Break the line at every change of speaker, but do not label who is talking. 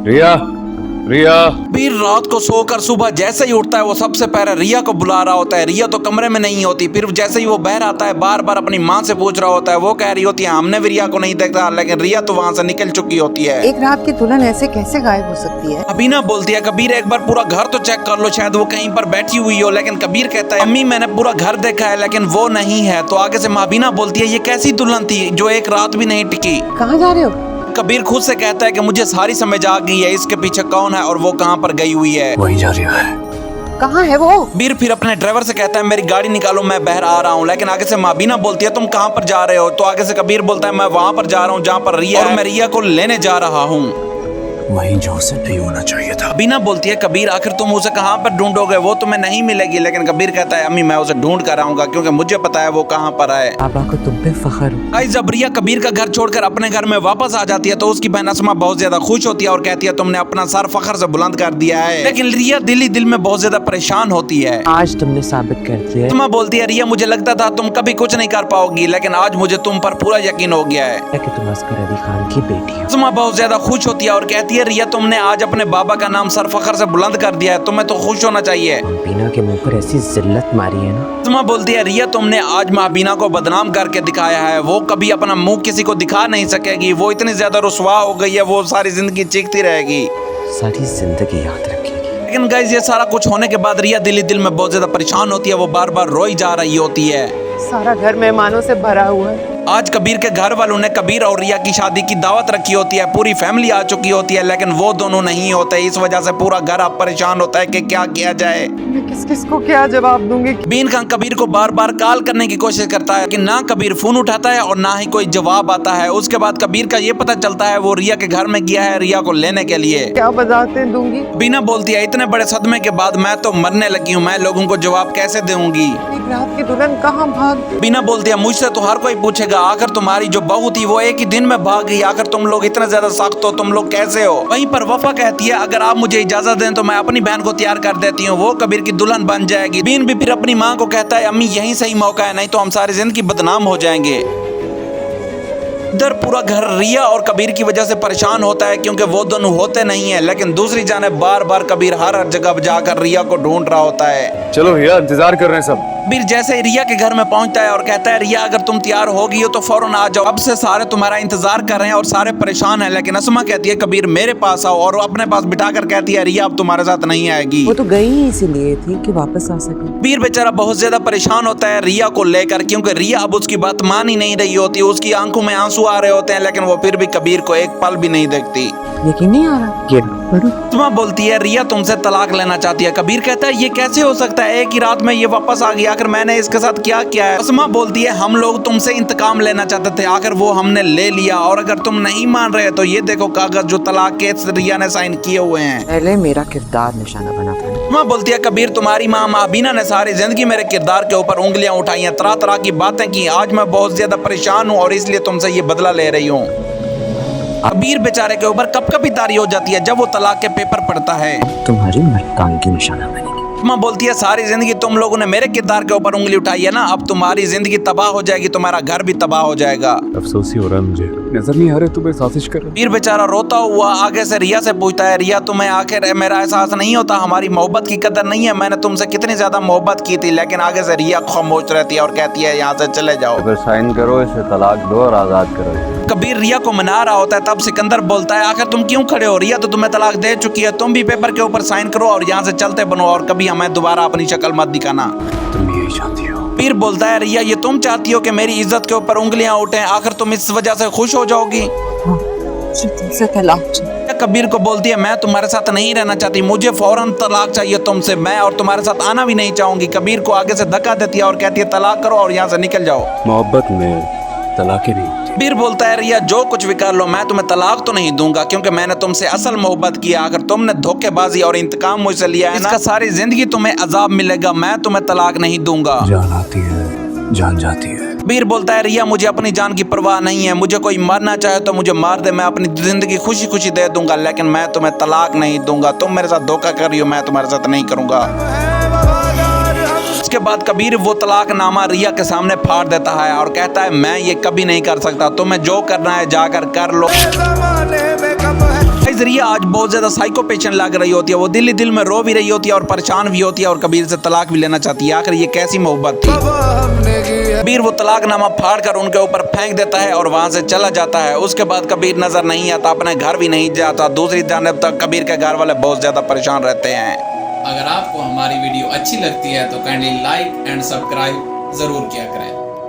रिया, रिया।
बीर रात को सोकर सुबह जैसे ही उठता है वो सबसे पहले रिया को बुला रहा होता है। रिया तो कमरे में नहीं होती। फिर जैसे ही वो बाहर आता है बार बार अपनी माँ से पूछ रहा होता है। वो कह रही होती है हमने भी रिया को नहीं देखा, लेकिन रिया तो वहाँ से निकल चुकी होती है।
एक रात की दुल्हन ऐसे कैसे गायब हो सकती है?
अबीना बोलती है कबीर एक बार पूरा घर तो चेक कर लो, शायद वो कहीं पर बैठी हुई हो। लेकिन कबीर कहता है अम्मी मैंने पूरा घर देखा है लेकिन वो नहीं है। तो आगे से अबीना बोलती है ये कैसी दुल्हन थी जो एक रात भी नहीं टिकी।
कहाँ जा रहे हो?
कबीर खुद से कहता है कि मुझे सारी समझ आ गई है इसके पीछे कौन है और वो कहाँ पर गई हुई है।
वहीं जा रही है।
कहाँ है वो?
बीर फिर अपने ड्राइवर से कहता है मेरी गाड़ी निकालो मैं बाहर आ रहा हूँ। लेकिन आगे से अबीना बोलती है तुम कहाँ पर जा रहे हो? तो आगे से कबीर बोलता है मैं वहाँ पर जा रहा हूँ जहाँ पर रिया है और मैं रिया को लेने जा रहा हूँ।
वहीं जो उसे नहीं होना चाहिए था।
अबीना बोलती है कबीर आखिर तुम उसे कहाँ पर ढूंढोगे? वो तुम्हें नहीं मिलेगी। लेकिन कबीर कहता है अम्मी मैं उसे ढूंढ कर आऊंगा क्योंकि मुझे पता है वो कहाँ पर है।
पापा को तुम पे फख्र हो।
गाइस जब रिया कबीर का घर छोड़कर अपने घर में वापस आ जाती है तो उसकी बहन असमा बहुत ज्यादा खुश होती है और कहती है तुमने अपना सर फख्र से बुलंद कर दिया है। लेकिन रिया दिल ही दिल में बहुत ज्यादा परेशान होती है।
आज तुमने साबित कर दिया।
असमा बोलती है रिया मुझे लगता था तुम कभी कुछ नहीं कर पाओगी, लेकिन आज मुझे तुम पर पूरा यकीन हो गया है
कि तुम अस्कर अली खान की बेटी हो।
असमा बहुत ज्यादा खुश होती है और कहती है रिया तुमने आज अपने बाबा का नाम सर फख्र से बुलंद कर दिया है, तुम्हें तो खुश होना चाहिए।
बीना के मुंह पर ऐसी जिल्लत मारी है ना।
असमा बोलती है रिया तुमने आज महाबीना को बदनाम करके दिखाया है। वो कभी अपना मुंह किसी को दिखा नहीं सकेगी। वो इतनी ज्यादा रुसवा हो गई है वो सारी जिंदगी चीखती रहेगी,
सारी जिंदगी याद रखेगी।
लेकिन गाइस ये सारा कुछ होने के बाद रिया दिल ही दिल में बहुत ज्यादा परेशान होती है। वो बार बार रोई जा रही होती है।
सारा घर मेहमानों से भरा हुआ है।
आज कबीर के घर वालों ने कबीर और रिया की शादी की दावत रखी होती है। पूरी फैमिली आ चुकी होती है लेकिन वो दोनों नहीं होते। इस वजह से पूरा घर अब परेशान होता है कि क्या किया जाए।
मैं किस किस को क्या जवाब दूंगी?
बीन खान कबीर को बार बार कॉल करने की कोशिश करता है कि ना कबीर फोन उठाता है और ना ही कोई जवाब आता है। उसके बाद कबीर का ये पता चलता है वो रिया के घर में गया है रिया को लेने के लिए।
क्या वजाहतें दूंगी?
बीना बोलती है इतने बड़े सदमे के बाद मैं तो मरने लगी हूँ, मैं लोगों को जवाब कैसे दूंगी।
एक रात की दुल्हन कहाँ भाग?
बीना बोलती है मुझसे तो हर कोई पूछेगा आखिर तुम्हारी जो बहू थी वो एक ही दिन में भाग गई, आखिर तुम लोग इतना ज्यादा सख्त हो, तुम लोग कैसे हो? वहीं पर वफा कहती है अगर आप मुझे इजाजत दें तो मैं अपनी बहन को तैयार कर देती हूँ, वो कबीर की दुल्हन बन जाएगी। बीन भी फिर अपनी माँ को कहता है अम्मी यही सही मौका है, नहीं तो हम सारी जिंदगी बदनाम हो जाएंगे। इधर पूरा घर रिया और कबीर की वजह से परेशान होता है क्योंकि वो दोनों होते नहीं है। लेकिन दूसरी जानिब बार बार कबीर हर जगह जाकर रिया को ढूंढ रहा होता है।
चलो भैया इंतजार कर रहे हैं सब।
कबीर जैसे ही रिया के घर में पहुंचता है और कहता है रिया अगर तुम तैयार हो गई हो तो फौरन आ जाओ, अब से सारे तुम्हारा इंतजार कर रहे हैं और सारे परेशान हैं। लेकिन असमा कहती है कबीर मेरे पास आओ और अपने पास बिठाकर कहती है रिया अब तुम्हारे साथ नहीं आएगी।
वो तो गई ही इसीलिए थी कि वापस आ सके।
कबीर बेचारा बहुत ज्यादा परेशान होता है रिया को लेकर क्योंकि रिया अब उसकी बात मान ही नहीं रही होती। उसकी आंखों में आंसू आ रहे होते हैं लेकिन वो फिर भी कबीर को एक पल भी नहीं देखती।
यकीन नहीं आ रहा। ये बड़ी
असमा बोलती है रिया तुमसे तलाक लेना चाहती है। कबीर कहता है ये कैसे हो सकता है, एक ही रात में ये वापस आ गई, आखिर मैंने इसके साथ क्या किया है? असमा बोलती है हम लोग तुमसे इंतकाम लेना चाहते थे, आखिर वो हमने ले लिया और अगर तुम नहीं मान रहे तो ये देखो कागज जो तलाक के रिया ने साइन किए हुए हैं।
पहले मेरा किरदार निशाना बना था।
असमा बोलती है कबीर तुम्हारी माँ अबीना ने सारी जिंदगी मेरे किरदार के ऊपर उंगलियां उठाई हैं, तरह तरह की बातें की। आज मैं बहुत ज्यादा परेशान हूँ और इसलिए तुमसे ये बदला ले रही हूँ। कबीर बेचारे के ऊपर कब कभी तारी हो जाती है जब वो तलाक के पेपर पढ़ता है।
तुम्हारी मर्दानगी की निशाना बनेगी।
माँ बोलती है सारी जिंदगी तुम लोगों ने मेरे किरदार के ऊपर उंगली उठाई है ना, अब तुम्हारी जिंदगी तबाह हो जाएगी, तुम्हारा घर भी तबाह हो जाएगा।
अफसोस ही हो रहा है मुझे, नजर नहीं आ रहे तुम्हें साजिश कर।
कबीर बेचारा रोता हुआ आगे से रिया से पूछता है रिया तुम्हें आखिर मेरा एहसास नहीं होता, हमारी मोहब्बत की कदर नहीं है? मैंने तुमसे कितनी ज्यादा मोहब्बत की थी। लेकिन आगे से रिया खामोश रहती है और कहती है यहाँ से चले जाओ।
अगर साइन करो इसे तलाक दो और आजाद करो।
कबीर रिया को मना रहा होता है तब सिकंदर बोलता है आखिर तुम क्यों खड़े हो, रिया तो तुम्हें तलाक दे चुकी है, तुम भी पेपर के ऊपर साइन करो और यहाँ से चलते बनो और कभी हमें दोबारा अपनी शक्ल मत दिखाना।
तुम यही चाहती हो?
कबीर बोलता है रिया ये तुम चाहती हो कि मेरी इज्जत के ऊपर उंगलियां उठें, आखिर तुम इस वजह से खुश हो जाओगी?
तुमसे तलाक चाहिए।
कबीर को बोलती है मैं तुम्हारे साथ नहीं रहना चाहती, मुझे फौरन तलाक चाहिए तुमसे, मैं और तुम्हारे साथ आना भी नहीं चाहूंगी। कबीर को आगे से धक्का देती है और कहती है तलाक करो और यहाँ से निकल जाओ।
मोहब्बत में तलाक नहीं।
कबीर बोलता है रिया जो कुछ भी कर लो मैं तुम्हें तलाक तो नहीं दूंगा क्योंकि मैंने तुमसे असल मोहब्बत की। अगर तुमने धोखेबाजी और इंतकाम मुझसे लिया है इसका सारी जिंदगी तुम्हें अजाब मिलेगा, मैं तुम्हें तलाक नहीं दूंगा।
जान आती है जान जाती है।
कबीर बोलता है रिया मुझे अपनी जान की परवाह नहीं है, मुझे कोई मारना चाहे तो मुझे मार दे, मैं अपनी जिंदगी खुशी खुशी दे दूंगा, लेकिन मैं तुम्हें तलाक नहीं दूंगा। तुम मेरे साथ धोखा कर रही हो, मैं तुम्हारे साथ नहीं करूंगा। उसके बाद कबीर वो तलाकनामा रिया के सामने फाड़ देता है और कहता है मैं ये कभी नहीं कर सकता, तुम्हें जो करना है जाकर कर लो। गाइस रिया आज बहुत ज्यादा साइको पेशेंट लग रही होती है। वो दिल ही दिल में रो भी रही होती है और परेशान भी होती है और कबीर से तलाक भी लेना चाहती है। आखिर ये कैसी मोहब्बत थी। कबीर वो तलाकनामा फाड़ कर उनके ऊपर फेंक देता है और वहां से चला जाता है। उसके बाद कबीर नजर नहीं आता, अपने घर भी नहीं जाता। दूसरी जानब तक कबीर के घर वाले बहुत ज्यादा परेशान रहते हैं।
अगर आपको हमारी वीडियो अच्छी लगती है तो काइंडली लाइक एंड सब्सक्राइब जरूर किया करें।